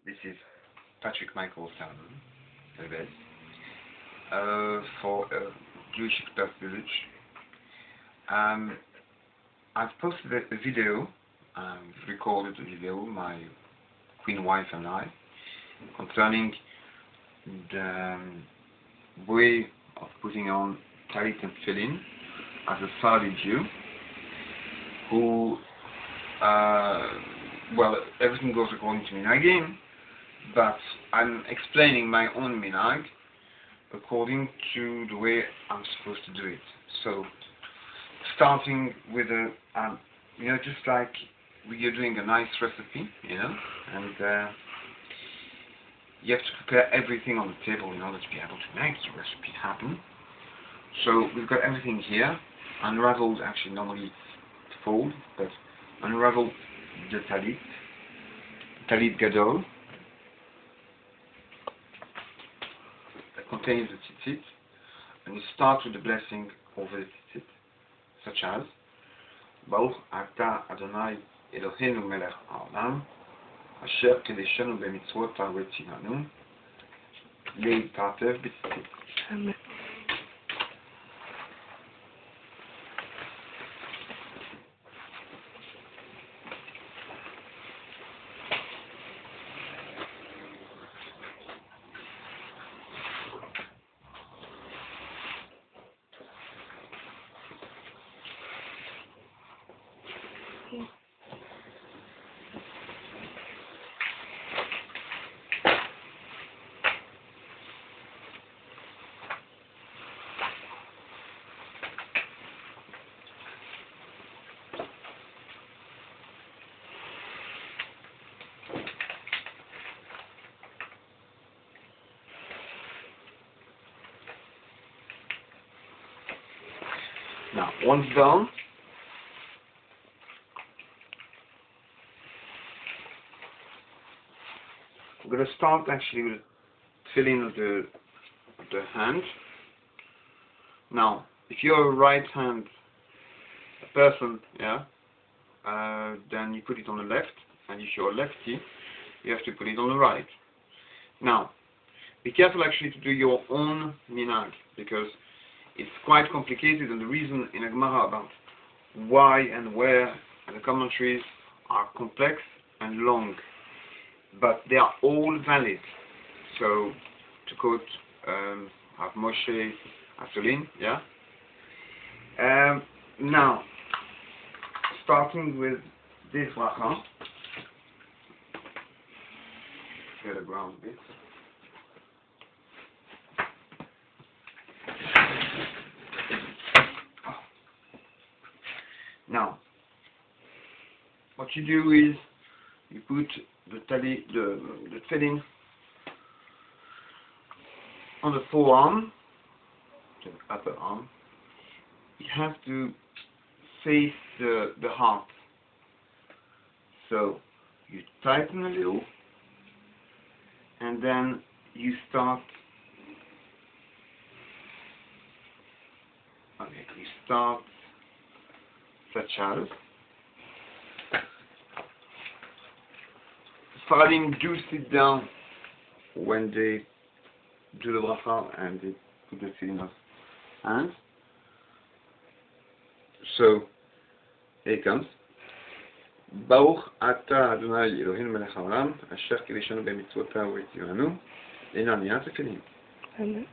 This is Michael Salomon, for Jewish Expertvillage. I've posted a video, recorded a video, my queen wife and I, concerning the way of putting on talit and tefillin as a Sephardi Jew who, well, everything goes according to minhagim, but I'm explaining my own minhag according to the way I'm supposed to do it. So, starting with just like you're doing a nice recipe, and you have to prepare everything on the table in order to be able to make the recipe happen. So we've got everything here, unraveled, actually normally it's fold, but unravel the talit gadol, that contains the tzitzit, and you start with the blessing over the tzitzit, such as Baruch Ata Adonai Eloheinu Melech Haolam Asher Kedeshenu B'mitzvot Ha'retzivanu Le'itatev B'tzitzit. Amen. Now, once done, we're going to start actually with filling the hand. Now, if you're a right hand person, then you put it on the left, and if you're a lefty, you have to put it on the right. Now, be careful actually to do your own minhag, because it's quite complicated, and the reason in a Gemara about why and where and the commentaries are complex and long, but they are all valid. So, to quote Moshe Tefilin, now, starting with this bracha, get the ground bit. Now, what you do is you put the tefillin on the forearm, the upper arm. You have to face the heart. So you tighten a little, and then you start. Such as Sephardim do sit down when they do the bracha and they put the tefillin on hands. So here it comes. Baruch Ata Adonai Eloheinu Melech Haolam Asher Kedeshenu B'mitzvot Ha'retzivanu Le'naniat Tefillin. Amen.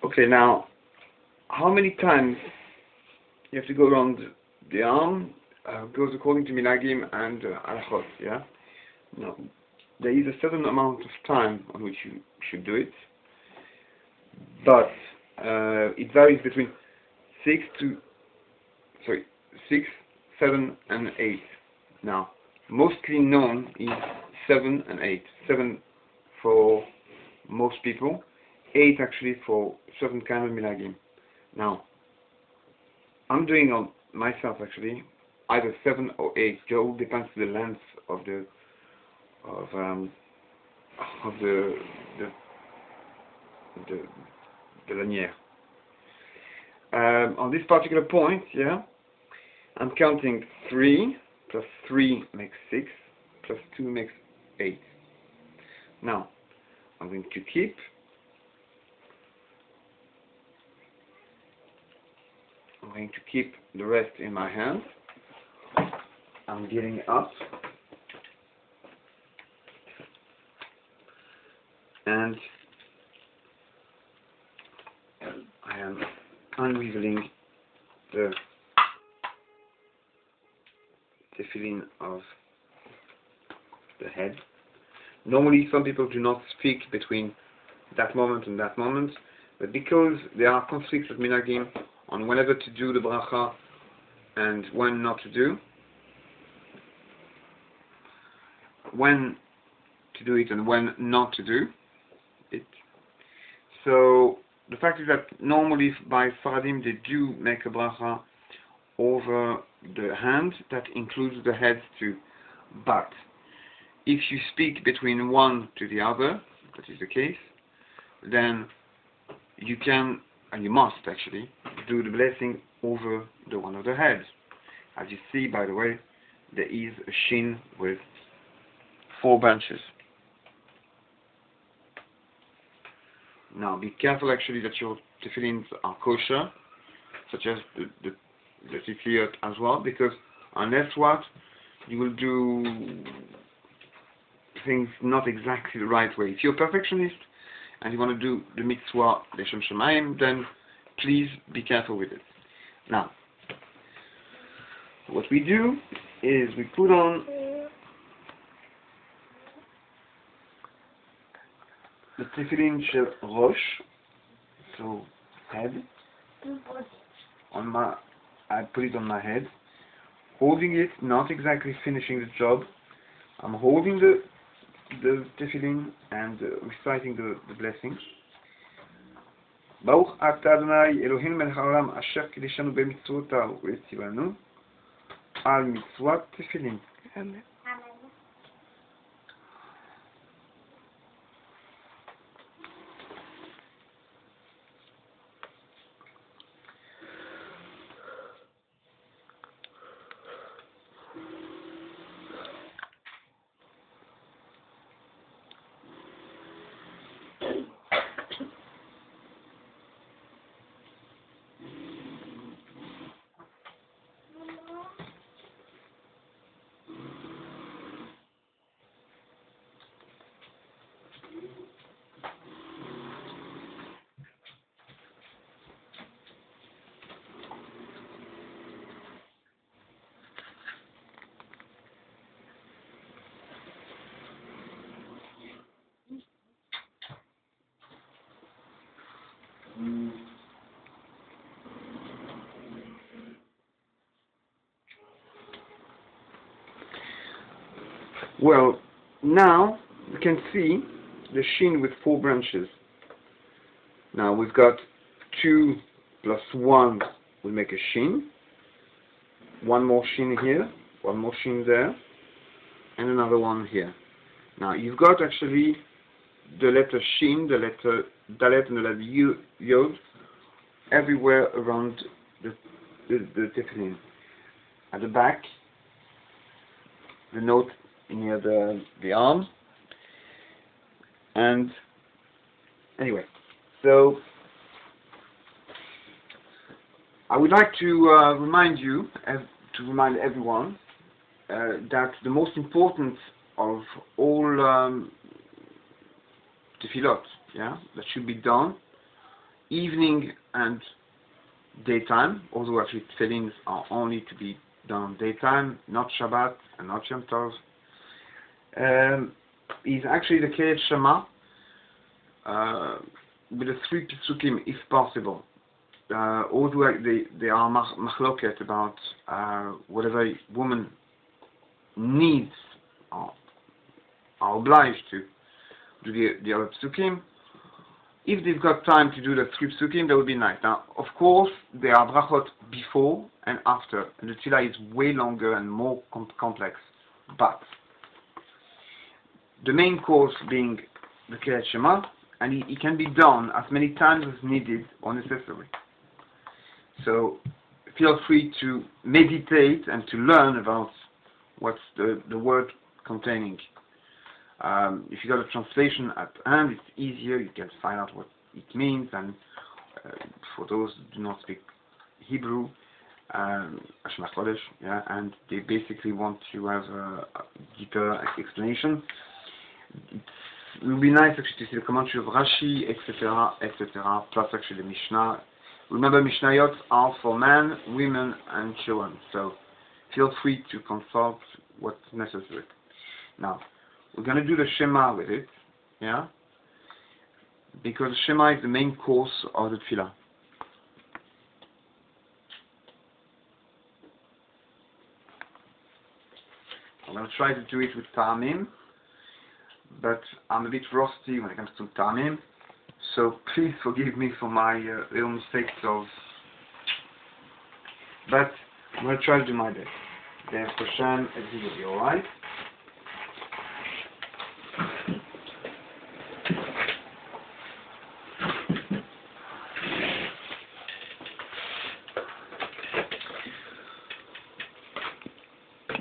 Okay, now, how many times you have to go around the arm goes according to minhagim and halachot, Now, there is a certain amount of time on which you should do it, but it varies between 6 7 and 8. Now, mostly known is 7 and 8. 7 for most people, 8 actually for certain kind of minhagim. Now, I'm doing on myself actually either 7 or 8. It all depends on the length of the lanière. On this particular point, yeah, I'm counting 3 plus 3 makes 6 plus 2 makes 8. Now, I'm going to keep the rest in my hand. I'm getting up and I am unraveling the Tefilin of the head. Normally some people do not speak between that moment and that moment, but because there are conflicts of minhagim on whenever to do the bracha and when not to do, when to do it and when not to do it. So the fact is that normally by Faradim they do make a bracha over the hand that includes the head too. But if you speak between one to the other, that is the case, then you can, and you must actually, do the blessing over the one of the heads. As you see, by the way, there is a shin with 4 branches. Now be careful actually that your tefillins are kosher, such as the tefillot as well, because unless what, you will do things not exactly the right way. If you're a perfectionist and you want to do the mitzvah Leshem Shemaim, then please be careful with it. Now, what we do is we put on the tefillin shel rosh, so head. I put it on my head, holding it, not exactly finishing the job. I'm holding the tefillin and reciting the blessings. Baruch atah Adonai Eloheinu melech haolam asher kideshanu b'mitzvotav u'etzivanu al mitzvot tefillin. Amen. Well, now you can see the shin with 4 branches. Now we've got 2 plus 1 will make a shin. 1 more shin here, 1 more shin there, and another one here. Now you've got actually the letter shin, the letter dalet, and the letter yod everywhere around the tefillin. At the back, the note near the arm, and anyway, so I would like to remind everyone that the most important of all tefillot, yeah, that should be done evening and daytime, although actually tefillins are only to be done daytime, not Shabbat and not Yom Tov, is actually the Kriyat Shema with the 3 Psukim if possible. although they are machloket about whatever woman needs or are obliged to do the other psukim. If they've got time to do the 3 psukim, that would be nice. Now, of course, there are brachot before and after, and the tefillah is way longer and more complex. But the main course being the Kriyat Shema, and it can be done as many times as needed or necessary. So feel free to meditate and to learn about what's the word containing. If you got a translation at hand, it's easier. You can find out what it means. And for those who do not speak Hebrew, Shema Chodesh, yeah, and they basically want to have a deeper explanation, it will be nice actually to see the commentary of Rashi, etc., etc., plus actually the Mishnah. Remember, Mishnayot are for men, women, and children. So feel free to consult what's necessary. Now, we're going to do the Shema with it, yeah? Because the Shema is the main course of the Tefillah. I'm going to try to do it with Ta'amim, but I'm a bit rusty when it comes to Ta'amim, so please forgive me for my little mistakes but I'm going to try to do my best. Then for Hashem, everything will be alright.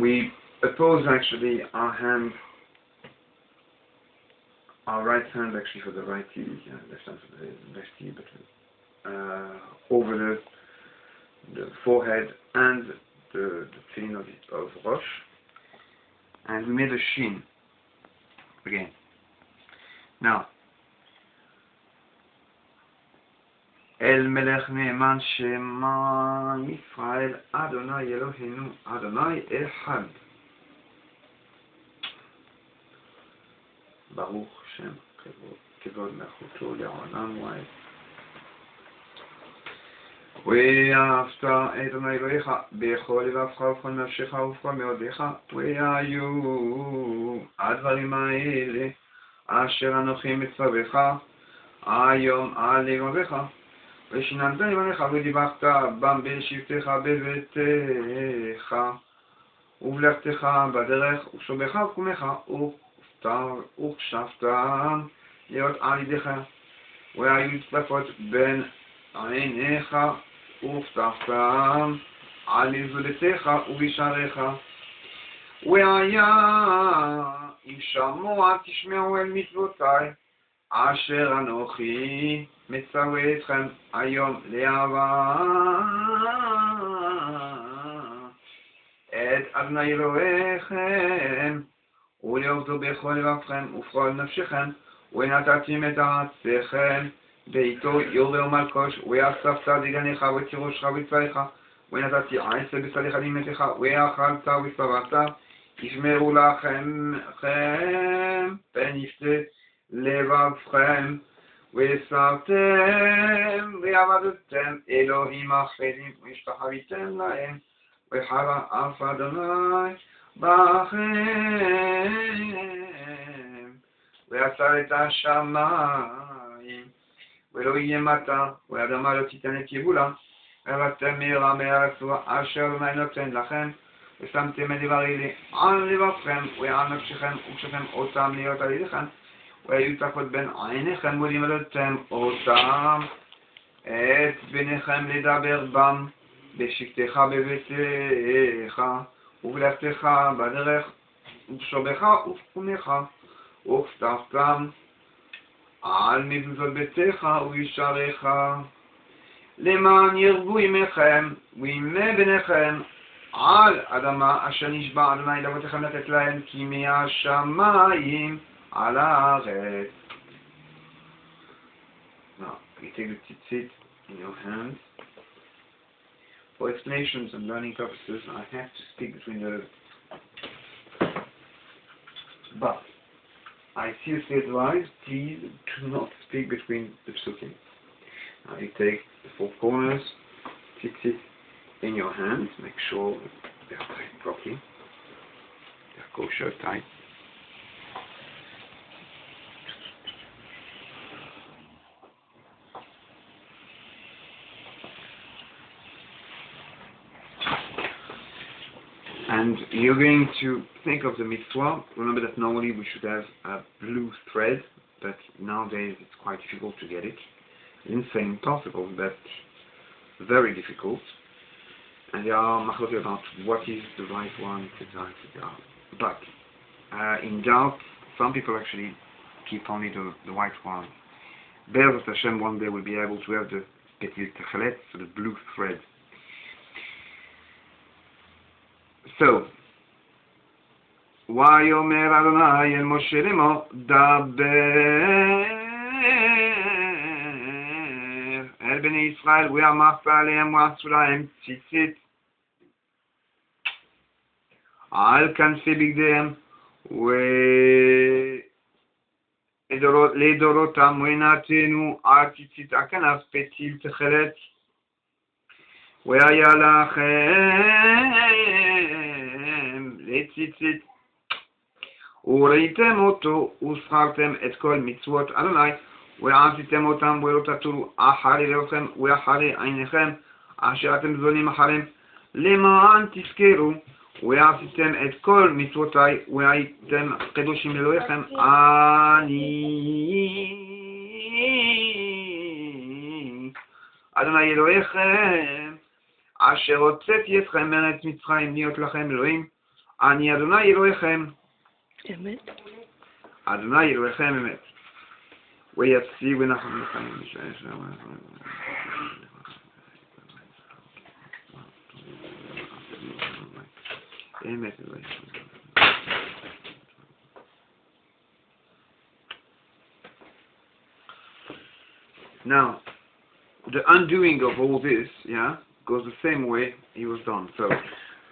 We oppose actually our right hand actually for the righty, left hand for the lefty, but over the forehead and the tefillin of Rosh, and we made a shin again. Now, El Melech Ne'eman Shema Yisrael Adonai Eloheinu Adonai Echad. Baruch Shem Kevod Mechuto Le'olam Wa'ed. ואהבת את אדוני אלוהיך בכל לבבך ובכל נפשך ובכל מאודיך, והיו הדברים האלה אשר אנוכי מצווך היום על לבביך, ושיננת לבניך ודיברת בם בשבתך בביתך ובלכתך בדרך ובשובך ובקומך וכשפת להיות על ידיך, והיו צלפות בין עיניך ובטחתם על יזולתך ובשעריך, והיה אם שמוע תשמעו אל מצוותי אשר אנוכי מצווה אתכם היום לאהבה את אדוני אלוהיכם ולעבדו בכל לבבכם ובכל נפשכם, ונתתם את ארצכם ביתו יורה ומלקוש, ואספת דגניך ותירושך וצריך, ונתתי עשר בשריך לימתך, ואכלת ושבעת, ישמרו לכם פן יפתה לבבכם, וסרתם ועבדתם אלוהים אחרים, והשתחוויתם להם, וחרה אף אדוני בכם, ועשה את השמיים ולא יהיה מטר, והאדמה לא תיתן את יבולה, ועבדתם מהרה מארץ אשר אדוני נותן לכם, ושמתם את דבר אלה על לבבכם ועל נפשכם וקשכם אותם להיות על ידיכם, והיו צפות בין עיניכם ולימדתם אותם את בניכם לדבר בם בשבתך בביתך ובלכתך בדרך ובשובך ובקומך וכתבתם על מזוזות ביתך וישעריך, למען ירבו ימיכם וימי בניכם על אדמה אשר נשבע אדוני לאבותיכם לתת להם כימי השמיים על הארץ. Now, you take the tzitzit in your hands. For explanations and learning purposes, I have to speak between the... But I seriously advise, please do not speak between the psukim. Now you take the four corners, fix it in your hands, make sure they are tight properly, they are kosher tight. And you're going to think of the mitzvah. Remember that normally we should have a blue thread, but nowadays it's quite difficult to get it. I didn't say impossible, but very difficult. And there are machloket about what is the right one, etc., etc. But in doubt, some people actually keep only the white one. Be'ezrat Hashem, one day will be able to have the Tefilin, so the blue thread. So, Vayomer Adonai el Moshe lemo daber el bnei Yisrael ve'amachta alehem ve'asu lahem tzitzit al kanfei bigdeihem לדורותם ונתנו על ציצית הכנף פתיל תכלת והיה לכם לציצית וראיתם אותו וזכרתם את כל מצוות אדוני ועשיתם אותם ולא תטורו אחרי לבבכם ואחרי עיניכם אשר אתם זונים אחריהם למען תזכרו ועשיתם את כל מצוותיי והייתם קדושים לאלוהיכם אני אדוני אלוהיכם אשר הוצאתי אתכם מארץ מצרים להיות לכם אלוהים אני אדוני אלוהיכם אמת. אדוני אלוהיכם אמת ויפסי ונחם לכם אמת אלוהיכם. Now, the undoing of all this, yeah, goes the same way it was done. So,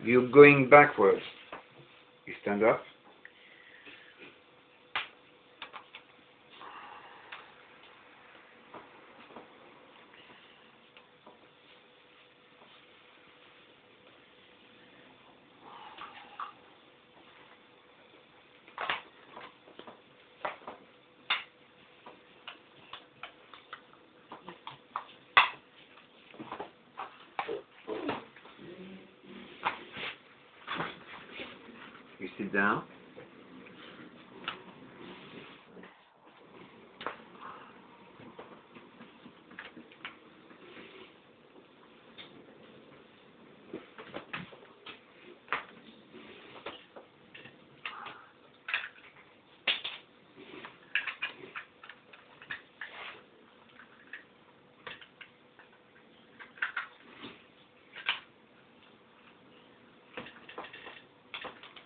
you're going backwards. You stand up. You sit down.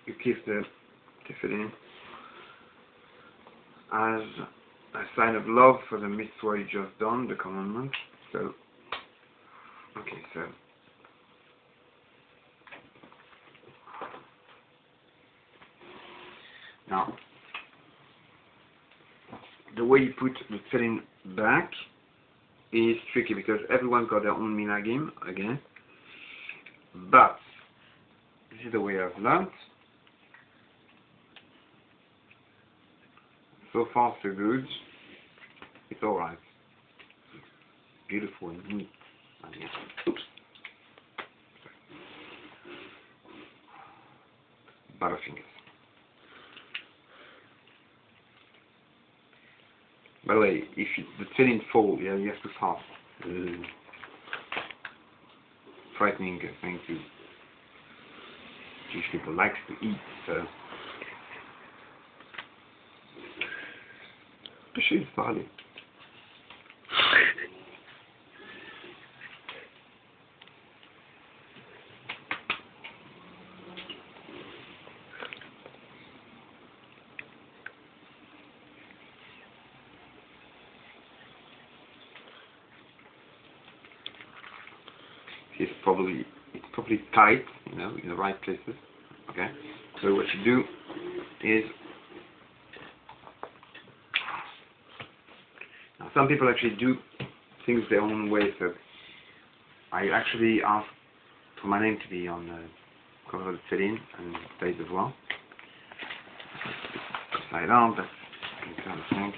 You kiss the Tefilin as a sign of love for the mitzvah you just done, the commandment. So, okay, so now the way you put the Tefilin back is tricky because everyone's got their own minhagim again, but this is the way I've learned. So far, so good. It's alright. Beautiful and neat. Oops. Butterfingers. By the way, if the Tefilin fall, yeah, you have to fast. Frightening thing to Jewish people likes to eat, so. She's funny. It's probably tight, you know, in the right places. Okay. So what you do is some people actually do things their own way. So I actually asked for my name to be on the cover of the Tefilin and days as well. Upside down, that's the kind of thing.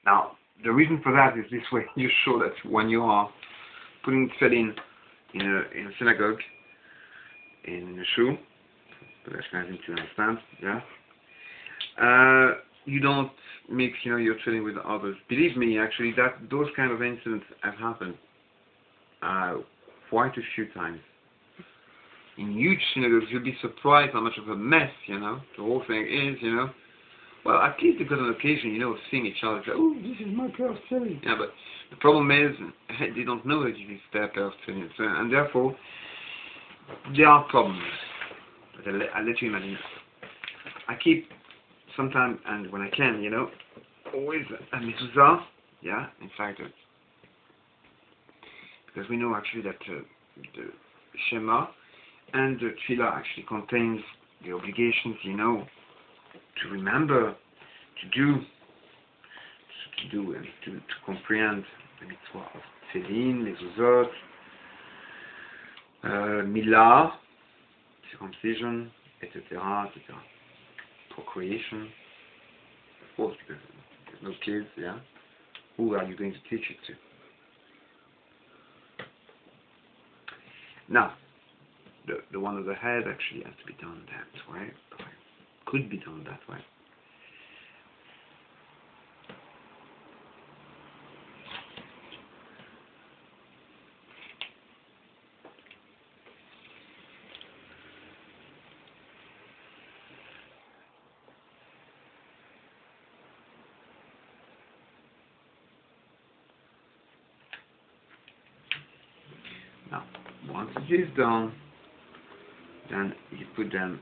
Now, the reason for that is this way: you show that when you are putting Tefilin in a synagogue, in a shul, but that's kind of to understand, yeah. You don't mix, your Tefillin with others. Believe me, actually, that those kind of incidents have happened quite a few times. In huge synagogues, you'll be surprised how much of a mess, the whole thing is, Well, at least because on occasion, seeing each other, say, oh, this is my pair of Tefillin. Yeah, but the problem is, they don't know that it is their pair of Tefillin. So, and therefore, there are problems. But I'll let you imagine. I keep, sometimes, and when I can, always a mezuzah, yeah, in fact, because we know actually that the Shema and the Tefillah actually contains the obligations, to remember, to do and to comprehend the mitzvah of Tefillin, mezuzot, milah, circumcision, etc., etc. Procreation, of course, because there's no kids, yeah. Who are you going to teach it to? Now, the one of the head actually has to be done that way. Could be done that way. Now, once it is done, then you put them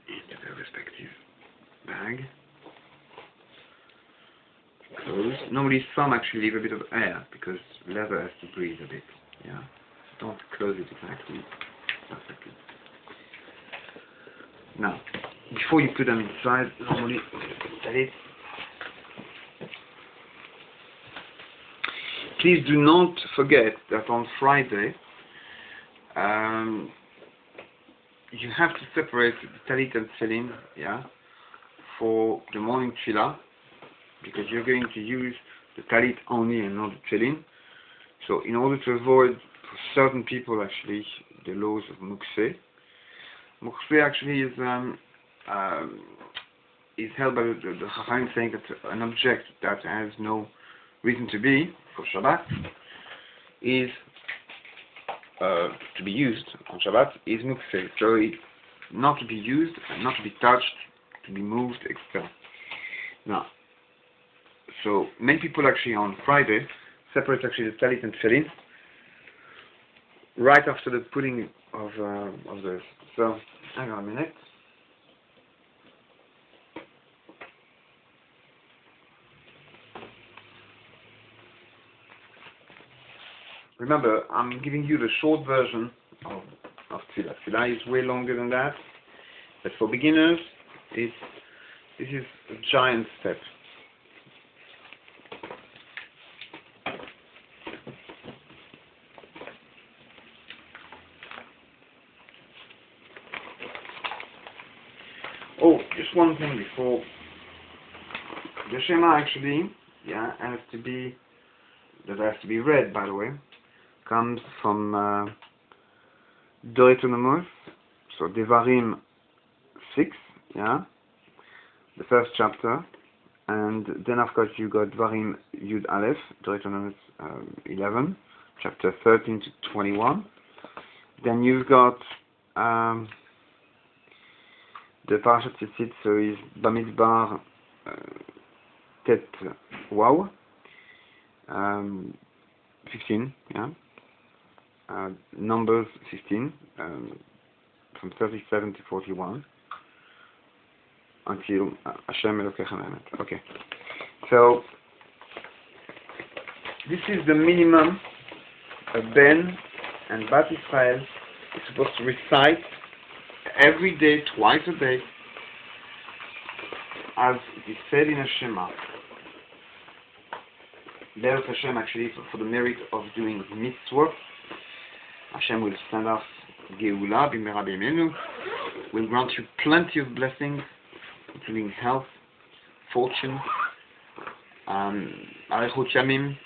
into their respective bag. Close. Normally some actually leave a bit of air because leather has to breathe a bit. Yeah. So don't close it exactly perfectly. Now, before you put them inside, normally set it. Please do not forget that on Friday you have to separate the talit and tefillin, yeah, for the morning tefillah, because you're going to use the talit only and not the tefillin. So in order to avoid, for certain people actually, the laws of mukseh. Mukseh actually is held by the Chachamim saying that an object that has no reason to be for Shabbat is to be used on Shabbat is mukseh. So it's not to be used, not to be touched, to be moved, etc. Now, so many people actually on Friday separate actually the talit and tefillin right after the putting of the. So hang on a minute. Remember, I'm giving you the short version of Tefillah. Tefillah is way longer than that, but for beginners, this is a giant step. Oh, just one thing before. The Shema actually, yeah, has to be read, by the way. Comes from Deuteronomy, so Devarim 6, yeah, the first chapter, and then of course you got Devarim Yud Aleph, Deuteronomy 11, chapter 13 to 21. Then you've got the Parashat Tzitzit, so is Bamidbar Tet Waw, 15, yeah. Numbers 15, from 37 to 41, until Hashem Elokecha Me'emet. Okay, so this is the minimum a Ben and Bat Israel is supposed to recite every day, twice a day, as it is said in a Shema, Be'ez Hashem, actually, for the merit of doing mitzvot, Hashem will send us Geula b'mera b'yemenu, will grant you plenty of blessings, including health, fortune, Arichut Yamim,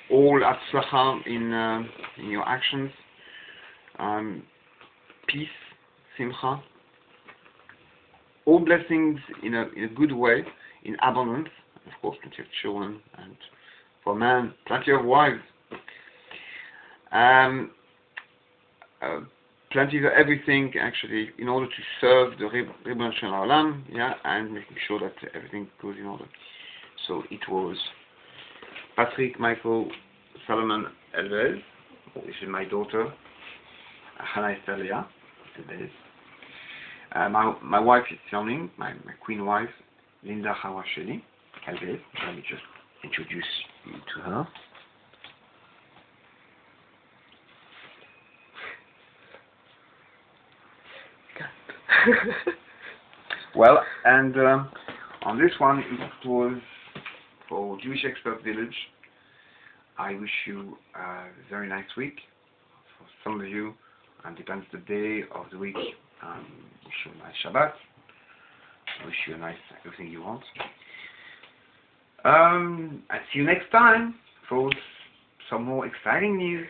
all Atzlacha in your actions, peace, Simcha, all blessings in a good way, in abundance, of course, plenty of children, and for man, plenty of wives, plenty of everything, actually, in order to serve the Ribbon Shel Olam, yeah, and making sure that everything goes in order. So it was Patrick Michael Salomon Elvez, this is my daughter, Hannah Estelia, my wife is filming, my queen wife, Linda Hawasheli Elvez. Let me just introduce you to her. Well, and on this one, it was for Jewish Expertvillage. I wish you a very nice week. For some of you, depends the day of the week. Wish you a nice Shabbat. Wish you a nice everything you want. I'll see you next time for some more exciting news.